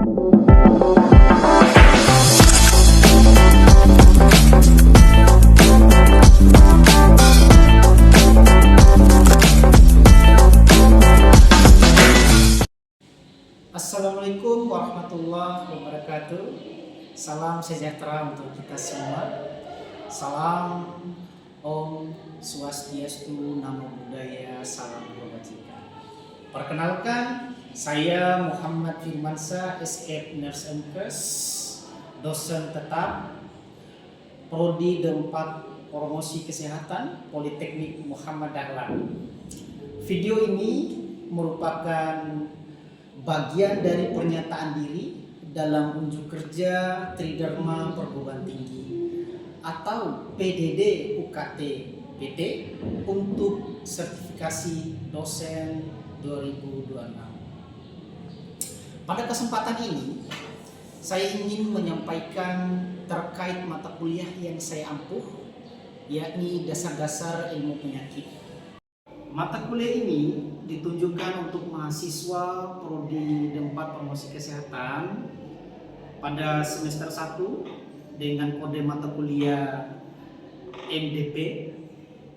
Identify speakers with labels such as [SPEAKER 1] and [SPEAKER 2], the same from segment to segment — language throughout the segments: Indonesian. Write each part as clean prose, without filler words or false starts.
[SPEAKER 1] Assalamualaikum warahmatullahi wabarakatuh. Salam sejahtera untuk kita semua. Salam Om Swastiastu, Namo Buddhaya, Salam Kebajikan. Perkenalkan, saya Muhammad Firmansyah, Escape Nurse MKes, dosen tetap Prodi D4 Promosi Kesehatan Politeknik Muhammad Dahlan. Video ini merupakan bagian dari pernyataan diri dalam unjuk kerja Tridharma Perguruan Tinggi atau PDD UKT PT untuk sertifikasi dosen 2026. Pada kesempatan ini, saya ingin menyampaikan terkait mata kuliah yang saya ampuh, yakni dasar-dasar ilmu penyakit. Mata kuliah ini ditunjukkan untuk mahasiswa Prodi D4 Promosi Kesehatan pada semester 1 dengan kode mata kuliah MDP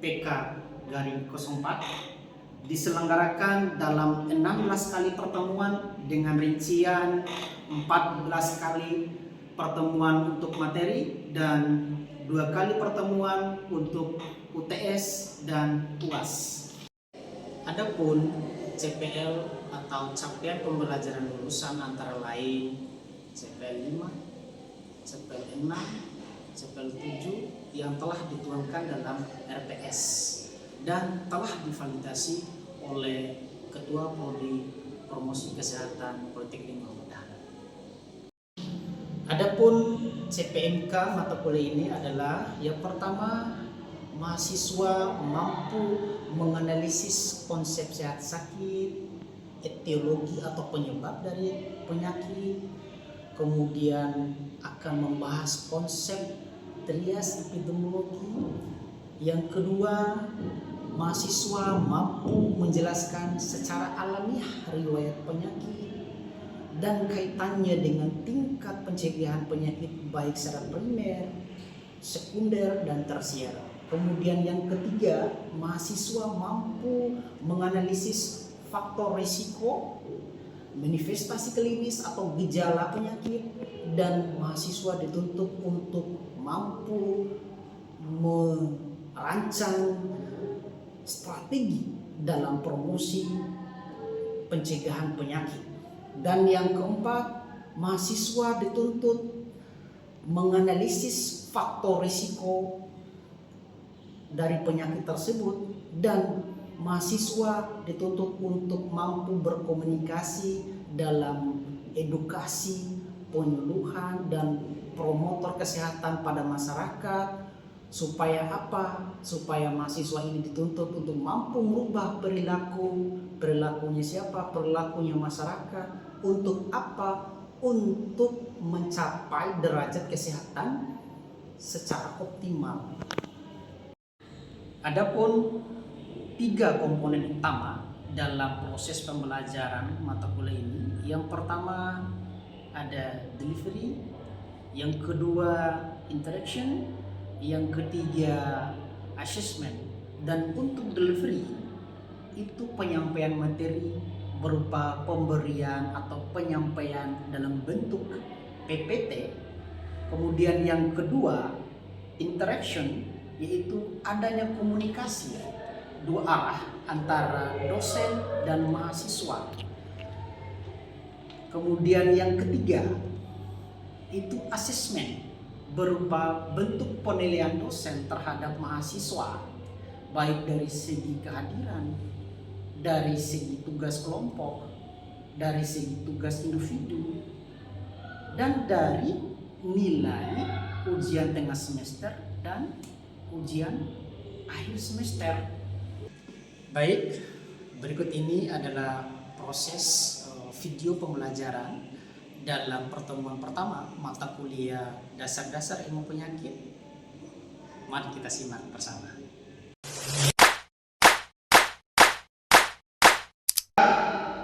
[SPEAKER 1] PK-04 diselenggarakan dalam 16 kali pertemuan dengan rincian 14 kali pertemuan untuk materi dan 2 kali pertemuan untuk UTS dan UAS. Adapun CPL atau capaian pembelajaran lulusan antara lain CPL 5, CPL 6, CPL 7 yang telah dituangkan dalam RPS dan telah divalidasi oleh Ketua Prodi Promosi Kesehatan Politeknik Muhammad Dahlan. Adapun CPMK mata kuliah ini adalah yang pertama, mahasiswa mampu menganalisis konsep sehat sakit, etiologi atau penyebab dari penyakit, kemudian akan membahas konsep trias epidemiologi. Yang kedua, mahasiswa mampu menjelaskan secara alamiah riwayat penyakit dan kaitannya dengan tingkat pencegahan penyakit baik secara primer, sekunder, dan tersier. Kemudian yang ketiga, mahasiswa mampu menganalisis faktor risiko, manifestasi klinis atau gejala penyakit, dan mahasiswa dituntut untuk mampu merancang strategi dalam promosi pencegahan penyakit. Dan yang keempat, mahasiswa dituntut menganalisis faktor risiko dari penyakit tersebut, dan mahasiswa dituntut untuk mampu berkomunikasi dalam edukasi, penyuluhan, dan promotor kesehatan pada masyarakat. Supaya apa? Supaya mahasiswa ini dituntut untuk mampu merubah perilakunya siapa? Perilakunya masyarakat. Untuk apa? Untuk mencapai derajat kesehatan secara optimal. Adapun 3 komponen utama dalam proses pembelajaran mata kuliah ini. Yang pertama ada delivery, yang kedua interaction, yang ketiga assessment. Dan untuk delivery itu penyampaian materi berupa pemberian atau penyampaian dalam bentuk PPT. Kemudian yang kedua interaction, yaitu adanya komunikasi 2 arah antara dosen dan mahasiswa. Kemudian yang ketiga itu asesmen berupa bentuk penilaian dosen terhadap mahasiswa, baik dari segi kehadiran, dari segi tugas kelompok, dari segi tugas individu, dan dari nilai ujian tengah semester dan ujian akhir semester. Baik, berikut ini adalah proses video pembelajaran dalam pertemuan pertama mata kuliah dasar-dasar ilmu penyakit. Mari kita simak bersama.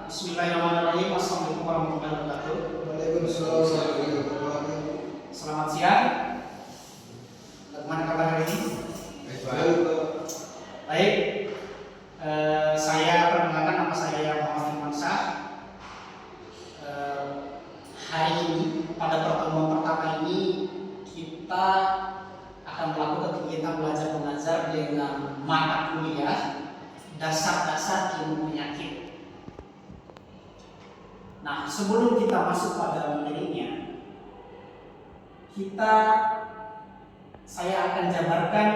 [SPEAKER 1] Bismillahirrahmanirrahim. Assalamualaikum warahmatullahi wabarakatuh. hari ini pada pertemuan pertama ini kita akan melakukan kegiatan belajar mengajar dengan mata kuliah dasar-dasar ilmu penyakit. Nah, sebelum kita masuk pada materinya, saya akan jabarkan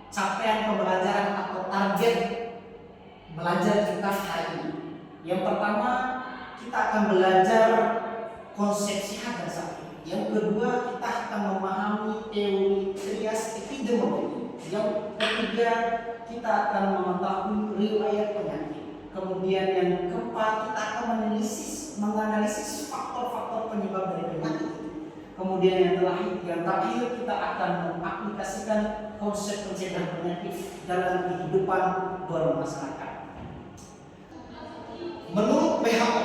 [SPEAKER 1] capaian pembelajaran atau target belajar kita hari ini. Yang pertama, kita akan belajar konsep sehat dan sakit. Yang kedua, kita akan memahami teori trias epidemiologi. Yang ketiga, kita akan mengetahui riwayat penyakit. Kemudian yang keempat, kita akan menganalisis faktor-faktor penyebab dari penyakit. Kemudian yang terakhir kita akan mengaplikasikan konsep pencegahan penyakit dalam kehidupan bermasyarakat. Menurut WHO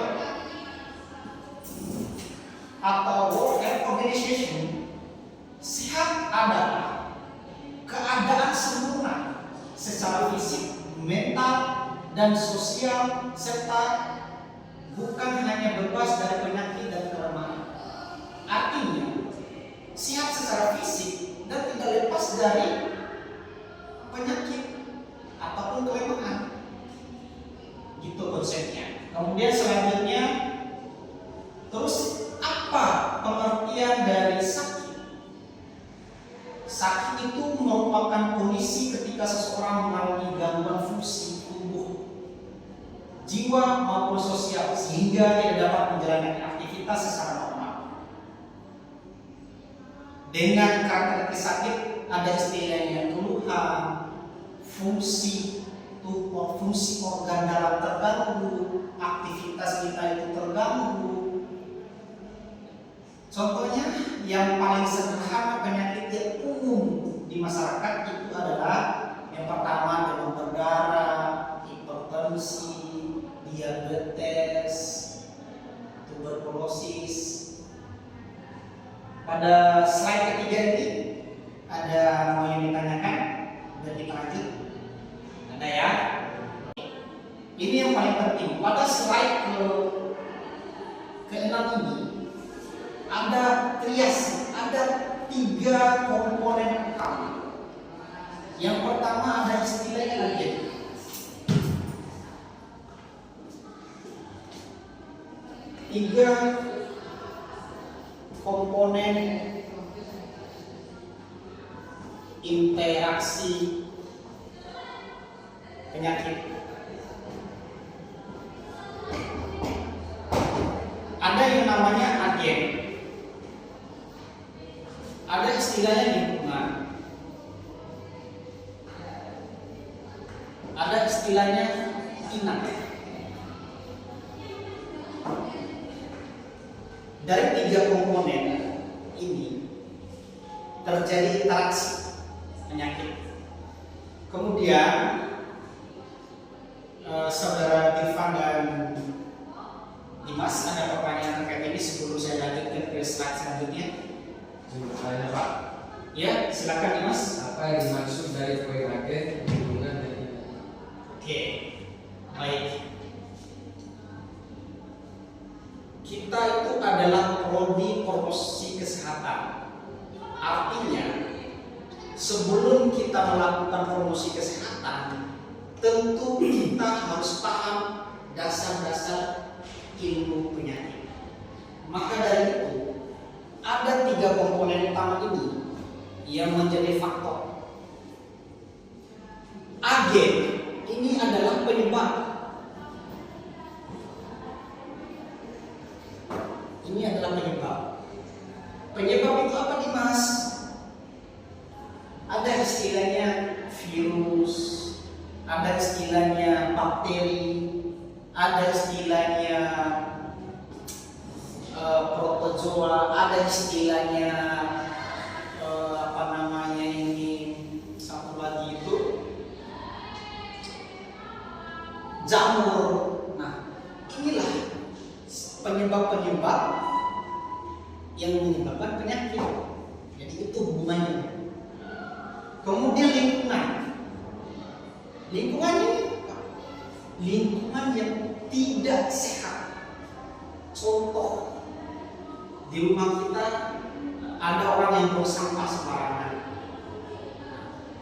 [SPEAKER 1] atau World Health Organization, sehat adalah keadaan sempurna secara fisik, mental, dan sosial, serta bukan hanya bebas dari penyakit dan kelemahan. Artinya, sehat secara fisik dan tidak lepas dari penyakit ataupun kelemahan. Gitu konsepnya. Kemudian selanjutnya, terus apa pengertian dari sakit? Sakit itu merupakan kondisi ketika seseorang mengalami gangguan fungsi tubuh, jiwa maupun sosial sehingga tidak dapat menjalani aktivitas secara normal. Dengan karakteristik sakit ada istilahnya keluhan, fungsi organ dalam terganggu, aktivitas kita itu terganggu. Contohnya yang paling sederhana penyakit yang umum di masyarakat itu adalah yang pertama demam berdarah, hipertensi, diabetes, tuberkulosis. Pada slide ketiga ini ada mau yang ditanyakan dan kita lanjut? Ada ya? Ini yang paling penting. Pada slide ke-6 ini ada trias, ada 3 komponen utama. Yang pertama ada istilahnya agen. Tiga komponen interaksi penyakit. Ada yang namanya agen, ada istilahnya lingkungan, ada istilahnya inang. Dari 3 komponen ini terjadi interaksi penyakit. Kemudian saudara Irfan dan Dimas, ada pertanyaan terkait ini sebelum saya lanjutkan ke slide selanjutnya?
[SPEAKER 2] Saya Pak.
[SPEAKER 1] Ya, silakan Dimas.
[SPEAKER 2] Apa yang dimaksud dari proyek agen hubungan dan ini?
[SPEAKER 1] Oke, baik. Kita itu adalah prodi promosi kesehatan. Artinya, sebelum kita melakukan promosi kesehatan, tentu kita harus paham dasar-dasar ilmu penyakit. Maka dari itu, ada 3 komponen utama ini yang menjadi faktor. Agen ini adalah penyebab. Ini adalah penyebab. Penyebab itu apa Dimas? Ada istilahnya virus, ada istilahnya bakteri, ada istilahnya protozoa, ada istilahnya satu lagi itu jamur. Nah, inilah penyebab-penyebab yang menyebabkan penyakit. Jadi itu hubungannya. Kemudian lingkungan. Lingkungan ini lingkungan yang tidak sehat. Contoh Di rumah kita ada orang yang buang sampah sembarangan.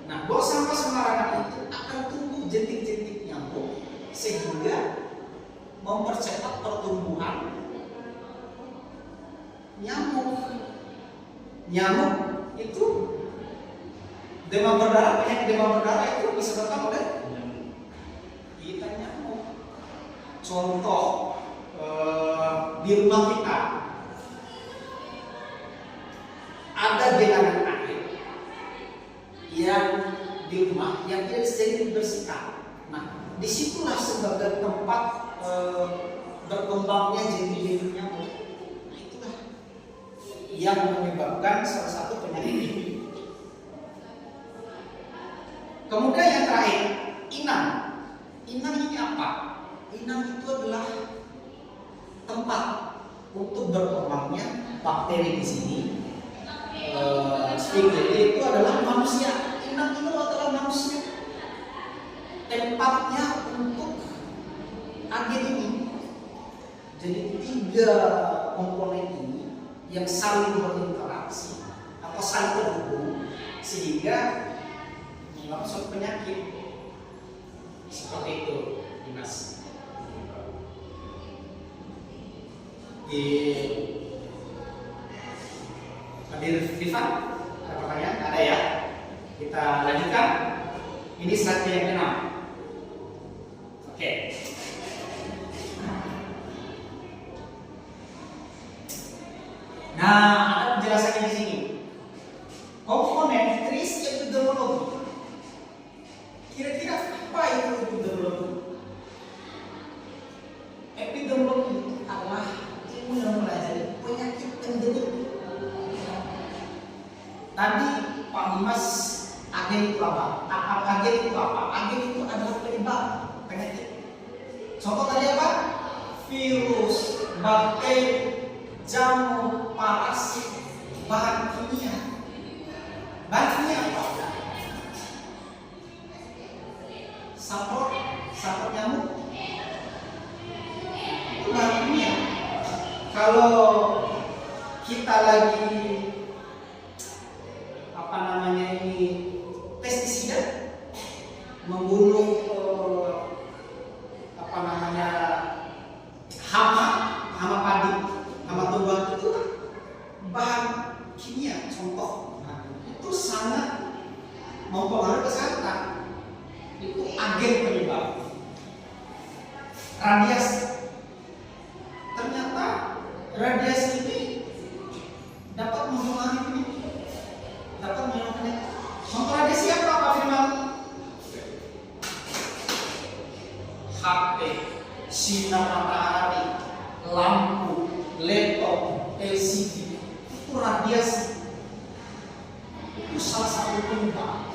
[SPEAKER 1] Nah, buang sampah sembarangan itu akan tumbuh jentik-jentik nyamuk sehingga mempercepat pertumbuhan nyamuk. Nyamuk itu demam berdarah, penyakit demam berdarah itu disebabkan oleh kita nyamuk. Contoh di rumah kita ada genangan air yang di rumah yang tidak sering dibersihkan. Nah, disitulah sebagai tempat berkembangnya jenis-jenis nyamuk. Itulah yang menyebabkan salah satu penyakit ini. Kemudian yang terakhir, inang. Inang ini apa? Inang itu adalah tempat untuk berkembangnya bakteri di sini. Spigeli itu adalah manusia. Inang itu adalah manusia. Tempatnya untuk agen ini. Jadi 3 komponen ini yang saling berinteraksi atau saling terhubung sehingga menyebabkan suatu penyakit seperti itu, Dimas. Di hadir Vivan, ada pertanyaan? Ada ya? Kita lanjutkan. Ini slide yang ke-6. Oke. Nah, ada penjelasannya di sini. Komponen tris epidemiologi. Kira-kira apa itu epidemiologi? Epidemiologi adalah ilmu yang mempelajari penyakit endemik. Tadi Pak Dimas, agen itu apa? Agen itu apa? Agen itu adalah penyebab penyakit. Contoh tadi apa? Virus, bakteri, jamur, parasit, bahan kimia. Bahan kimia apa? Saprot nyamuk. Itu bahan kimia. Kalau kita lagi pestisida membunuh hama padi, hama tumbuhan itu bahan kimia. Contoh, itu sangat mempengaruhi kesehatan. Itu agen penyebab. Radiasi, ternyata radiasi ini dapat mempengaruhi penyakit. Dapat menyebabkan contoh radiasi apa Pak Firman? HP, sinar matahari, lampu, laptop, LCD, itu radiasi. Itu salah satu penyebab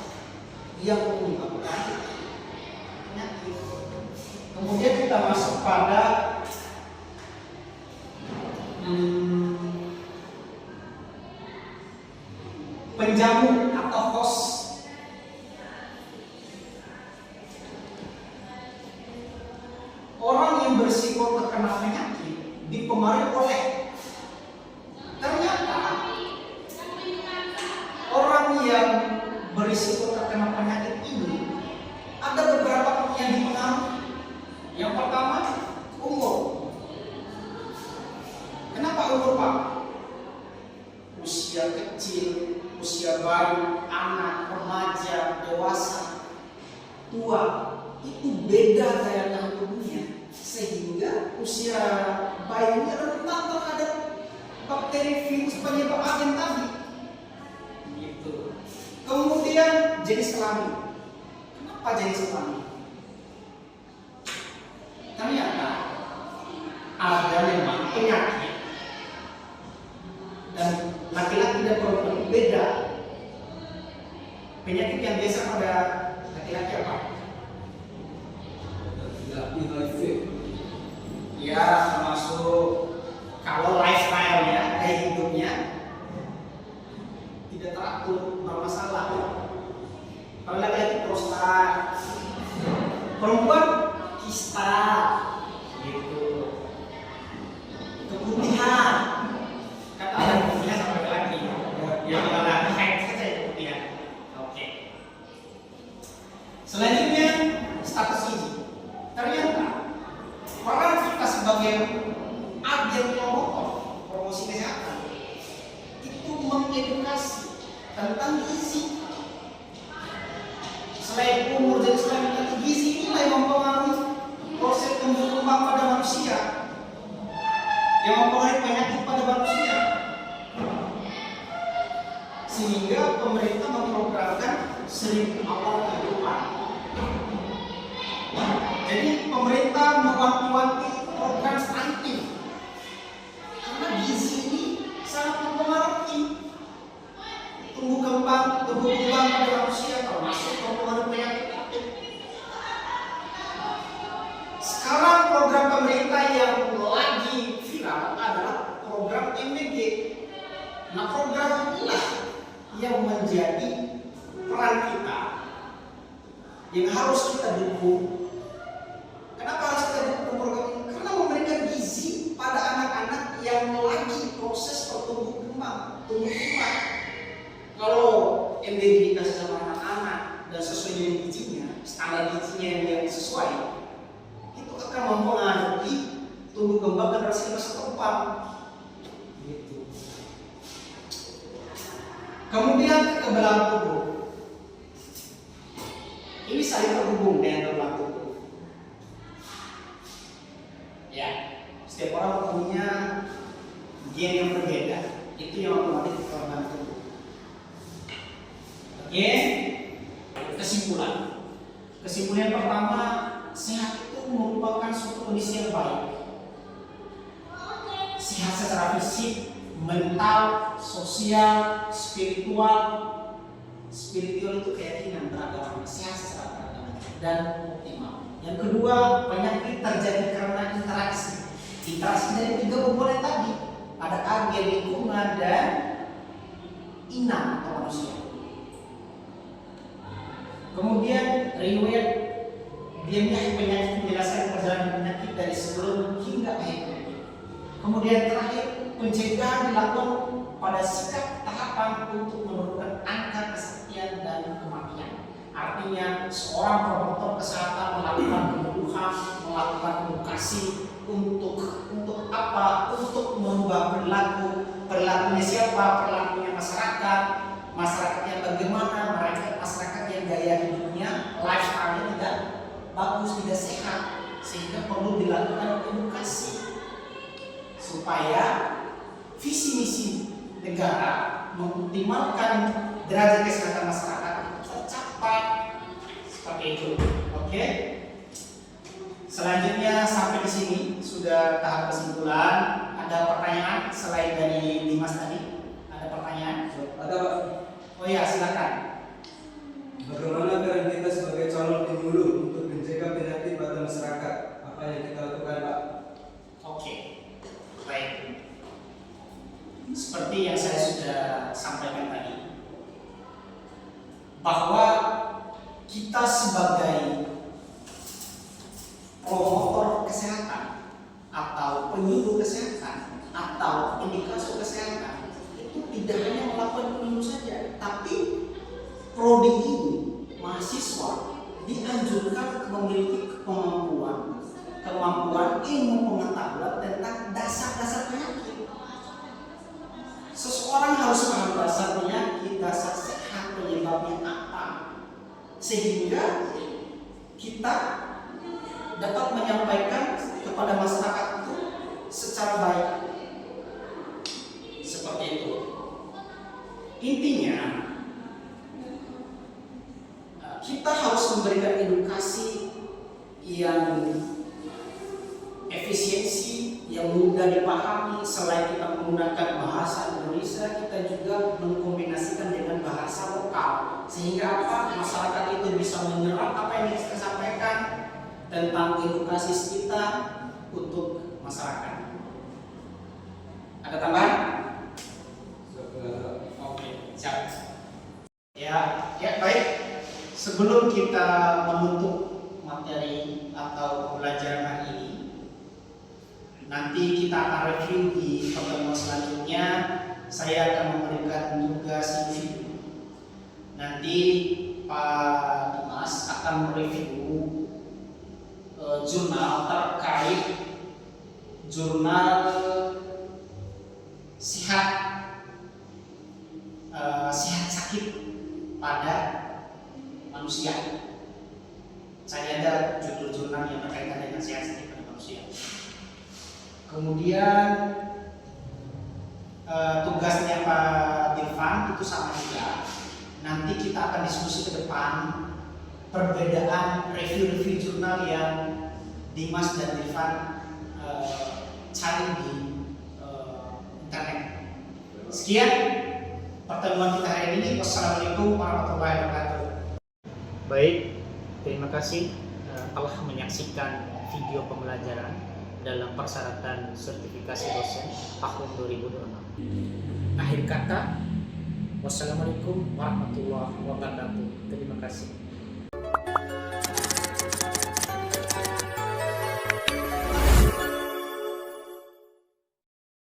[SPEAKER 1] yang menyebabkan penyakit. Kemudian kita masuk pada penjamu atau host. Orang yang berisiko terkena penyakit dipengaruhi oleh, ternyata orang yang berisiko terkena penyakit ini ada beberapa yang dipengaruhi. Yang pertama, umur. Kenapa umur, Pak? Usia kecil, usia bayi, anak, remaja, dewasa, tua, itu beda daya tahan tubuhnya, sehingga usia bayinya rentan terhadap bakteri, virus, penyebab agen tadi. Gitu. Kemudian jenis kelamin. Kenapa jenis kelamin? Ternyata ada memang penyakit dan laki-laki dan perempuan beda. Penyakit yang biasa pada laki-laki apa? HIV. Ya, termasuk kalau lifestyle-nya, gaya hidupnya tidak teratur, bermasalah. Kalau laki-laki prostat, perempuan kista, gitu. Keputihan. Kata promosi kesehatan itu mengedukasi tentang gizi. Selain umur dan selain gizi inilah yang mempengaruhi proses tumbuh kembang pada manusia, yang mempengaruhi penyakit pada manusia. Sehingga pemerintah memprogramkan 1000 awal kehidupan. Jadi pemerintah mewanti-wanti program stunting karena gizi ini sangat mempengaruhi tumbuh kembang pada manusia, termasuk mempengaruhi penyakit. Sekarang program pemerintah yang lagi viral adalah program MBG. Nah, program inilah yang menjadi peran kita, yang harus kita dukung. Kenapa harus kita dukung program ini? Karena memberikan gizi pada anak-anak yang lagi proses tumbuh kembang. Kalau MBG dikasih sama anak-anak dan sesuai dengan gizinya, standar gizinya yang sesuai, itu akan mempengaruhi tumbuh kembang generasi masa depan. Gitu. Kemudian kekebalan tubuh. Ini saling terhubung dengan kekebalan tubuh. Ya, setiap orang punya gen yang berbeda. Itu yang otomatis kekebalan tubuh. Oke, kesimpulan. Kesimpulan pertama, sehat itu merupakan suatu kondisi yang baik. Sehat secara fisik, mental, sosial, spiritual. Spiritual itu keyakinan beragama, sehat secara beragama dan optimal. Yang kedua, penyakit terjadi karena interaksi. Interaksi dari 3 komponen tadi, ada agen, lingkungan, dan inang atau manusia. Kemudian riwayat diamnya penyakit, penjelasan perjalanan penyakit dari sebelum hingga akhir penyakit. Kemudian terakhir, pencegahan dilakukan pada sikap tahapan untuk menurunkan angka kesaktian dan kematian. Artinya seorang promotor kesehatan melakukan penyuluhan, melakukan edukasi untuk apa? Untuk merubah perilakunya siapa? Perilakunya masyarakat yang bagaimana, masyarakat yang gaya hidupnya, lifestyle-nya tidak bagus, tidak sehat, sehingga perlu dilakukan edukasi supaya visi misi negara mengoptimalkan derajat kesehatan masyarakat itu tercapai. Seperti itu. Oke. Selanjutnya sampai di sini sudah tahap kesimpulan. Ada pertanyaan selain dari Dimas tadi? Ada pertanyaan?
[SPEAKER 2] Ada, Pak.
[SPEAKER 1] Oh ya, silakan.
[SPEAKER 2] Bagaimana peran kita sebagai calon penyuluh untuk mencegah penyakit pada masyarakat? Apa yang kita lakukan, Pak?
[SPEAKER 1] Oke, baik. Seperti yang saya sudah sampaikan tadi, bahwa kita sebagai promotor kesehatan atau penyuluh kesehatan atau indikator kesehatan itu tidak hanya melakukan penyuluh saja, tapi prodi ini mahasiswa dianjurkan memiliki kemampuan ilmu pengetahuan tentang dasar-dasar penyakit. Seseorang harus paham dasar penyakit, dasar sehat, penyebabnya apa, sehingga kita dapat menyampaikan kepada masyarakat itu secara baik. Seperti itu. Intinya, kita harus memberikan edukasi yang efisiensi, yang mudah dipahami. Selain kita menggunakan bahasa Indonesia, kita juga mengkombinasikan dengan bahasa lokal, sehingga apa? Masyarakat itu bisa menyerap apa yang kita sampaikan tentang edukasi kita untuk masyarakat. Ada tambahan? Oke, siap. Ya, baik. Sebelum kita menutup materi atau pembelajaran hari ini, nanti kita akan review di pertemuan selanjutnya. Saya akan memberikan tugas individu. Nanti Pak Dimas akan mereview jurnal terkait jurnal sehat sakit pada manusia. Saya ada judul jurnal yang berkaitan dengan sehat sakit pada manusia. Kemudian tugasnya Pak Dirvan itu sama juga. Nanti kita akan diskusi ke depan perbedaan review-review jurnal yang Dimas dan Dirvan cari di internet. Sekian pertemuan kita hari ini. Wassalamualaikum warahmatullahi wabarakatuh. Baik, terima kasih telah menyaksikan video pembelajaran dalam persyaratan sertifikasi dosen tahun 2026. Akhir kata, wassalamualaikum warahmatullahi wabarakatuh. Terima kasih.